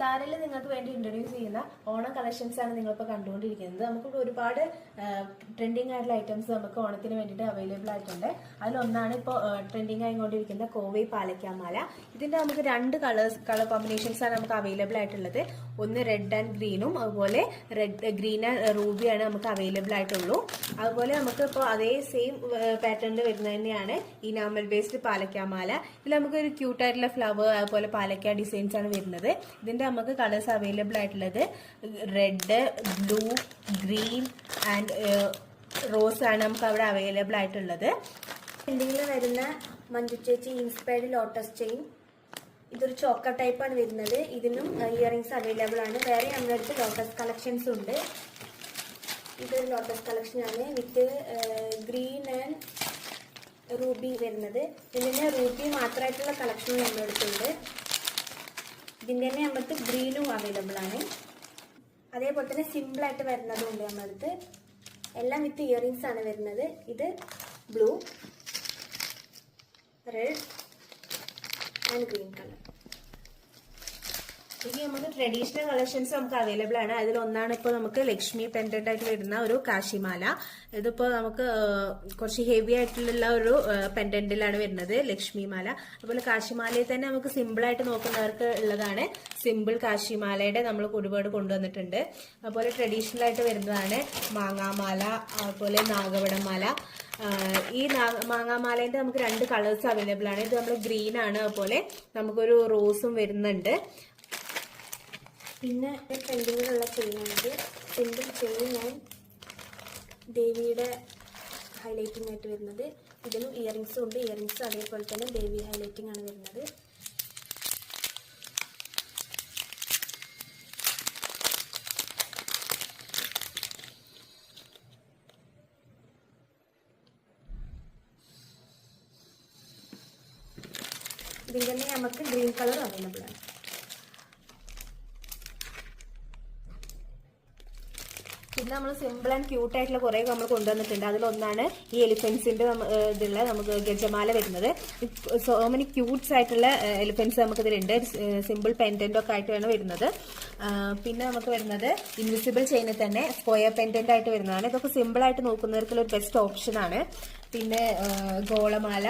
താരയിൽ നിങ്ങൾക്ക് വേണ്ടി ഇൻട്രൊഡ്യൂസ് ചെയ്യുന്ന ഓണം കളക്ഷൻസ് ആണ് നിങ്ങളിപ്പോൾ കണ്ടുകൊണ്ടിരിക്കുന്നത്. നമുക്കിവിടെ ഒരുപാട് ട്രെൻഡിങ് ആയിട്ടുള്ള ഐറ്റംസ് നമുക്ക് ഓണത്തിന് വേണ്ടിയിട്ട് അവൈലബിൾ ആയിട്ടുണ്ട്. അതിലൊന്നാണ് ഇപ്പോൾ ട്രെൻഡിങ് ആയിക്കൊണ്ടിരിക്കുന്ന കോവൈ പാലക്കാമാല. ഇതിന്റെ നമുക്ക് രണ്ട് കളർ കോമ്പിനേഷൻസ് ആണ് നമുക്ക് അവൈലബിൾ ആയിട്ടുള്ളത്. ഒന്ന് റെഡ് ആൻഡ് ഗ്രീനും, അതുപോലെ ഗ്രീൻ ആൻഡ് റൂബിയാണ് നമുക്ക് അവൈലബിൾ ആയിട്ടുള്ളൂ. അതുപോലെ നമുക്ക് ഇപ്പോൾ അതേ സെയിം പാറ്റേണിൽ വരുന്നത് തന്നെയാണ് ഇനാമൽ ബേസ്ഡ് പാലക്കാമാല. ഇതിൽ നമുക്ക് ഒരു ക്യൂട്ട് ആയിട്ടുള്ള ഫ്ലവർ, അതുപോലെ പാലക്ക ഡിസൈൻസ് ആണ് വരുന്നത്. ഇതിന്റെ നമുക്ക് കളേഴ്സ് അവൈലബിൾ ആയിട്ടുള്ളത് red, blue, green and rose ആണ് നമുക്ക് അവിടെ അവൈലബിൾ ആയിട്ടുള്ളത്. ട്രെൻഡിങ്ങിൽ വരുന്ന മഞ്ജു ചേച്ചി ഇൻസ്പയർഡ് ലോട്ടസ് ചെയിൻ, ഇതൊരു ചോക്കർ ടൈപ്പ് ആണ് വരുന്നത്. ഇതിനും ഇയറിംഗ്സ് അവൈലബിൾ ആണ്. വേറെ നമ്മുടെ അടുത്ത് ലോട്ടസ് കളക്ഷൻസ് ഉണ്ട്. ഇതൊരു ലോട്ടസ് കളക്ഷൻ ആണ് വിത്ത് ഗ്രീൻ ആൻഡ് റൂബി വരുന്നത്. ഇതിന് റൂബി മാത്രമായിട്ടുള്ള കളക്ഷനും നമ്മുടെ അടുത്തുണ്ട്. ഇതിൻ്റെ തന്നെ നമ്മുടെ ഗ്രീനും അവൈലബിൾ ആണ്. അതേപോലെ തന്നെ സിമ്പിൾ ആയിട്ട് വരുന്നതും ഉണ്ട് നമ്മുടെ അടുത്ത്. എല്ലാം വിത്ത് ഇയറിംഗ്സ് ആണ് വരുന്നത്. ഇത് blue, red and green colour. ഇനി നമുക്ക് ട്രഡീഷണൽ കളക്ഷൻസ് നമുക്ക് അവൈലബിൾ ആണ്. അതിലൊന്നാണ് ഇപ്പോൾ നമുക്ക് ലക്ഷ്മി പെൻഡന്റ് ആയിട്ട് വരുന്ന ഒരു കാശിമാല. ഇതിപ്പോ നമുക്ക് കുറച്ച് ഹെവി ആയിട്ടുള്ള ഒരു പെൻഡന്റിലാണ് വരുന്നത് ലക്ഷ്മി മാല. അതുപോലെ കാശിമാലയിൽ തന്നെ നമുക്ക് സിമ്പിൾ ആയിട്ട് നോക്കുന്നവർക്ക് ഉള്ളതാണ് സിമ്പിൾ കാശിമാലയുടെ നമ്മൾ ഒരുപാട് കൊണ്ടുവന്നിട്ടുണ്ട്. അതുപോലെ ട്രഡീഷണൽ ആയിട്ട് വരുന്നതാണ് മാങ്ങാമാല, അതുപോലെ നാഗവടം മാല. ഈ മാങ്ങാമാലേന്റെ നമുക്ക് രണ്ട് കളേഴ്സ് അവൈലബിൾ ആണ്. ഇത് നമ്മൾ ഗ്രീൻ ആണ്, അതുപോലെ നമുക്കൊരു റോസും വരുന്നുണ്ട്. പിന്നെ ട്രെൻഡിങ്ങിലുള്ള ചെയിനാണിത്. സിമ്പിൾ ചെയിൻ ആൻഡ് ദേവിയുടെ ഹൈലൈറ്റിംഗ് ആയിട്ട് വരുന്നത്. ഇതിനും ഇയറിംഗ്സും ഉണ്ട്. ഇയറിംഗ്സ് അതേപോലെ തന്നെ ദേവി ഹൈലൈറ്റിംഗ് ആണ് വരുന്നത്. ഇതിൽ തന്നെ നമുക്ക് ഗ്രീൻ കളർ അവൈലബിൾ ആണ്. പിന്നെ നമ്മൾ സിമ്പിൾ ആൻഡ് ക്യൂട്ട് ആയിട്ടുള്ള കുറെ നമ്മൾ കൊണ്ടുവന്നിട്ടുണ്ട്. അതിലൊന്നാണ് ഈ എലിഫൻസിന്റെ ഇതുള്ള നമുക്ക് ഗജമാല വരുന്നത്. സോ മെനി ക്യൂട്ട്സ് ആയിട്ടുള്ള എലിഫൻസ് നമുക്ക് ഇതിലുണ്ട്. സിമ്പിൾ പെൻഡന്റ് ഒക്കെ ആയിട്ടാണ് വരുന്നത്. പിന്നെ നമുക്ക് വരുന്നത് ഇൻവിസിബിൾ ചെയിനിൽ തന്നെ സ്ക്വയർ പെൻഡന്റ് ആയിട്ട് വരുന്നതാണ്. ഇതൊക്കെ സിമ്പിൾ ആയിട്ട് നോക്കുന്നവർക്കുള്ള ഒരു ബെസ്റ്റ് ഓപ്ഷൻ ആണ്. പിന്നെ ഗോളമാല,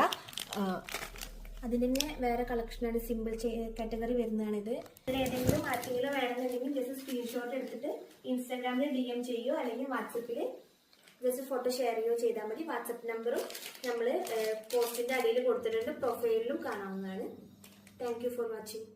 അതിന് തന്നെ വേറെ കളക്ഷനാണ്. സിമ്പിൾ കാറ്റഗറി വരുന്നതാണിത്. ഇതിൽ ഏതെങ്കിലും ആർക്കെങ്കിലും വേണമെന്നുണ്ടെങ്കിൽ ജസ്റ്റ് സ്ക്രീൻഷോട്ട് എടുത്തിട്ട് ഇൻസ്റ്റാഗ്രാമിൽ DM ചെയ്യുകയോ അല്ലെങ്കിൽ വാട്സപ്പിൽ ജസ്റ്റ് ഫോട്ടോ ഷെയർ ചെയ്യുകയോ ചെയ്താൽ മതി. വാട്സപ്പ് നമ്പറും നമ്മൾ പോസ്റ്റിന്റെ അടിയിൽ കൊടുത്തിട്ടുണ്ട്. പ്രൊഫൈലിലും കാണാവുന്നതാണ്. Thank you for watching.